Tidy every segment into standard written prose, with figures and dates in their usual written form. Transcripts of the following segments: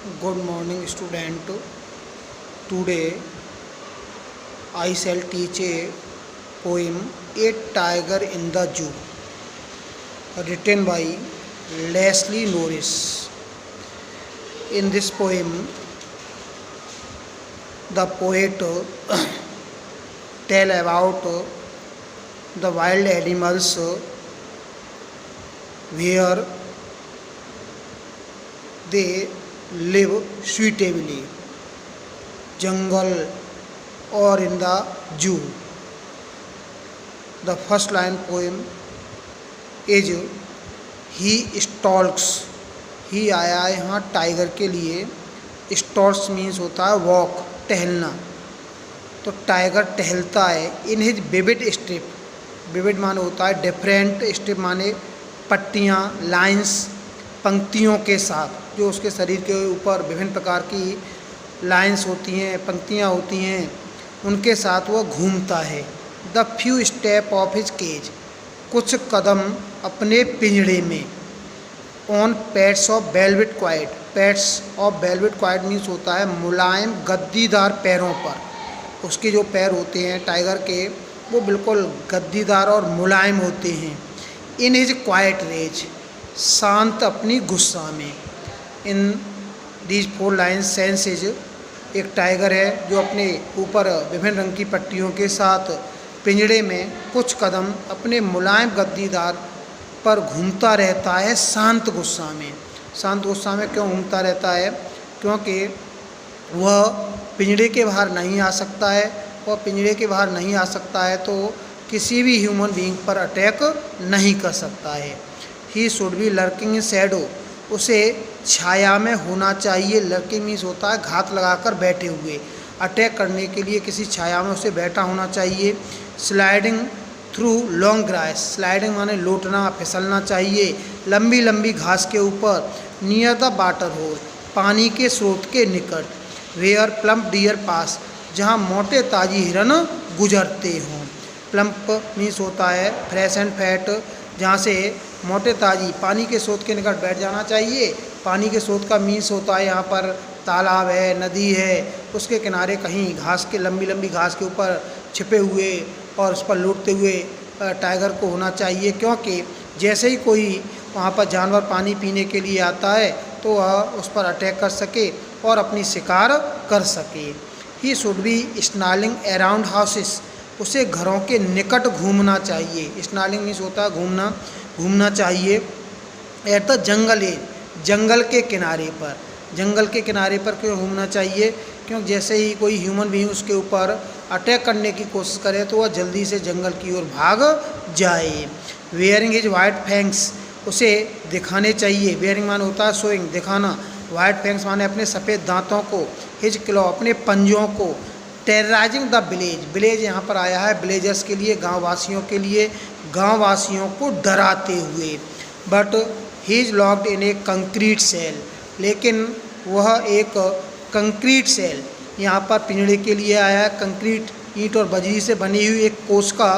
Good morning, student. Today I shall teach a poem, A Tiger in the Zoo, written by Leslie Norris. In this poem, the poet tell about the wild animals where they live suitably, jungle or in the zoo. The first line poem is he stalks. ही आया है यहाँ tiger के लिए. Stalls means होता है walk, टहलना. तो tiger टहलता है in his vivid strip. Vivid माने होता है डिफरेंट, स्ट्रिप माने पट्टियाँ, लाइंस, पंक्तियों के साथ. जो उसके शरीर के ऊपर विभिन्न प्रकार की लाइंस होती हैं, पंक्तियाँ होती हैं, उनके साथ वह घूमता है. The few step of his cage. कुछ कदम अपने पिंजड़े में. On pads of velvet quiet. Pads of velvet quiet means होता है मुलायम गद्दीदार पैरों पर. उसके जो पैर होते हैं टाइगर के, वो बिल्कुल गद्दीदार और मुलायम होते हैं. In his quiet rage. शांत अपनी गुस्सा में. In these 4 lines sense is, एक टाइगर है जो अपने ऊपर विभिन्न रंग की पट्टियों के साथ पिंजड़े में कुछ कदम अपने मुलायम गद्दीदार पर घूमता रहता है शांत गुस्सा में. शांत गुस्सा में क्यों घूमता रहता है? क्योंकि वह पिंजड़े के बाहर नहीं आ सकता है, और पिंजड़े के बाहर नहीं आ सकता है तो किसी भी ह्यूमन बीइंग पर अटैक नहीं कर सकता है. He should be lurking in Shadow. उसे छाया में होना चाहिए. लर्किंग मीन्स होता है घात लगाकर बैठे हुए. अटैक करने के लिए किसी छाया में उसे बैठा होना चाहिए. Sliding through long grass. Sliding माने लौटना, फिसलना चाहिए लंबी लंबी घास के ऊपर. Near the water hole. पानी के स्रोत के निकट. Where plump deer pass. जहाँ मोटे ताजी हिरन गुजरते हों. प्लम्प मीन्स होता है फ्रेश एंड फैट. जहाँ से मोटे ताजी पानी के स्रोत के निकट बैठ जाना चाहिए. पानी के स्रोत का मीन्स होता है यहाँ पर तालाब है, नदी है, उसके किनारे कहीं घास के लंबी लंबी घास के ऊपर छिपे हुए और उस पर लौटते हुए टाइगर को होना चाहिए. क्योंकि जैसे ही कोई वहाँ पर जानवर पानी पीने के लिए आता है तो वह उस पर अटैक कर सके और अपनी शिकार कर सके. He should be snarling around houses. उसे घरों के निकट घूमना चाहिए. स्नार्लिंग मीन्स होता है घूमना, घूमना चाहिए. At the jungle edge. जंगल के किनारे पर. जंगल के किनारे पर क्यों घूमना चाहिए? क्योंकि जैसे ही कोई ह्यूमन बीइंग उसके ऊपर अटैक करने की कोशिश करे तो वह जल्दी से जंगल की ओर भाग जाए. Wearing his white fangs. उसे दिखाने चाहिए. वेयरिंग माने होता है शोइंग, दिखाना. वाइट फैंग्स माने अपने सफ़ेद दांतों को. हिज क्लॉ अपने पंजों को. Terrorising the village. विलेज यहाँ पर आया है विलेजर्स के लिए, गाँव वासियों के लिए, गाँव वासियों को डराते हुए. But he is locked in a concrete cell. लेकिन वह एक कंक्रीट सेल यहाँ पर पिंजड़े के लिए आया है. कंक्रीट ईंट और बजरी से बनी हुई एक कोच का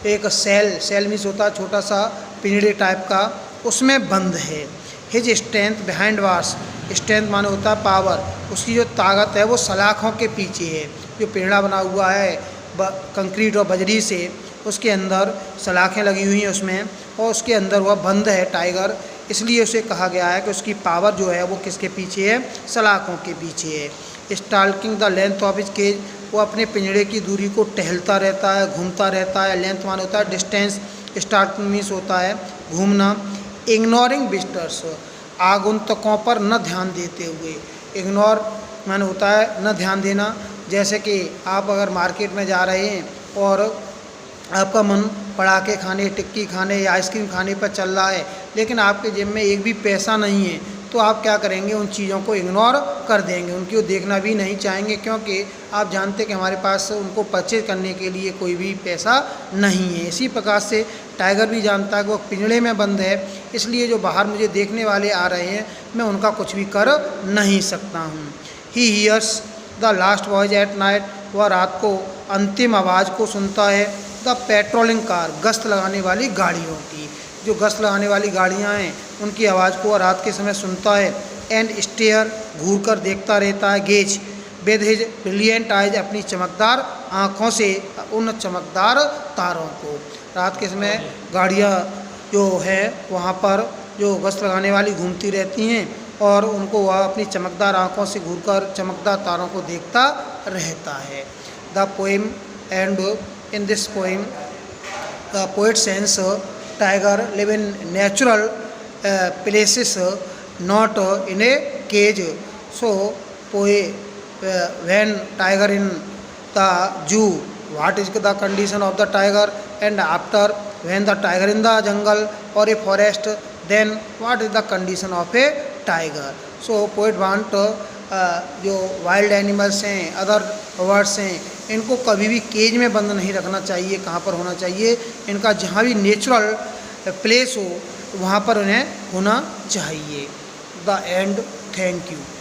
एक सेल. सेल मीन्स होता है छोटा सा पिंजड़े टाइप का, उसमें बंद है. His strength behind wars. Strength माने होता है पावर. उसकी जो ताकत है वो सलाखों के पीछे है. जो पिंजड़ा बना हुआ है कंक्रीट और बजरी से, उसके अंदर सलाखें लगी हुई हैं उसमें, और उसके अंदर वह बंद है टाइगर. इसलिए उसे कहा गया है कि उसकी पावर जो है वो किसके पीछे है? सलाखों के पीछे है. Stalking the length of his cage. वो अपने पिंजड़े की दूरी को टहलता रहता है, घूमता रहता है. लेंथ मान होता है डिस्टेंस. स्टाल्किंग मीन्स होता है घूमना. Ignoring visitors. आगंतुकों पर न ध्यान देते हुए. इग्नोर माने होता है न ध्यान देना. जैसे कि आप अगर मार्केट में जा रहे हैं और आपका मन पटाखे खाने, टिक्की खाने या आइसक्रीम खाने पर चल रहा है, लेकिन आपके जेब में एक भी पैसा नहीं है, तो आप क्या करेंगे? उन चीज़ों को इग्नोर कर देंगे, उनकी वो देखना भी नहीं चाहेंगे. क्योंकि आप जानते कि हमारे पास उनको परचेज करने के लिए कोई भी पैसा नहीं है. इसी प्रकार से टाइगर भी जानता है कि वो पिंजड़े में बंद है, इसलिए जो बाहर मुझे देखने वाले आ रहे हैं मैं उनका कुछ भी कर नहीं सकता हूँ. He hears the last voice at night. वह रात को अंतिम आवाज़ को सुनता है. The patrolling car. गश्त लगाने वाली गाड़ियों की. जो गश्त लगाने वाली गाड़ियाँ हैं उनकी आवाज़ को रात के समय सुनता है. एंड स्टेयर घूर कर देखता रहता है, gauge with his brilliant eyes अपनी चमकदार आँखों से उन चमकदार तारों को। रात के समय गाड़ियाँ जो है वहाँ पर जो गश्त लगाने वाली घूमती रहती हैं और उनको वह अपनी चमकदार आँखों से घूरकर चमकदार तारों को देखता रहता है। The poem and in this poem the poet sense tiger live in natural places not in a cage. So poet when tiger in the zoo, what is the condition of the tiger, and after when the tiger in the jungle or a forest, then what is the condition of a tiger. So poet want जो wild animals हैं, other birds हैं, इनको कभी भी cage में बंद नहीं रखना चाहिए। कहाँ पर होना चाहिए, इनका जहाँ भी नेचुरल प्लेस हो वहाँ पर उन्हें होना चाहिए। The end. Thank you.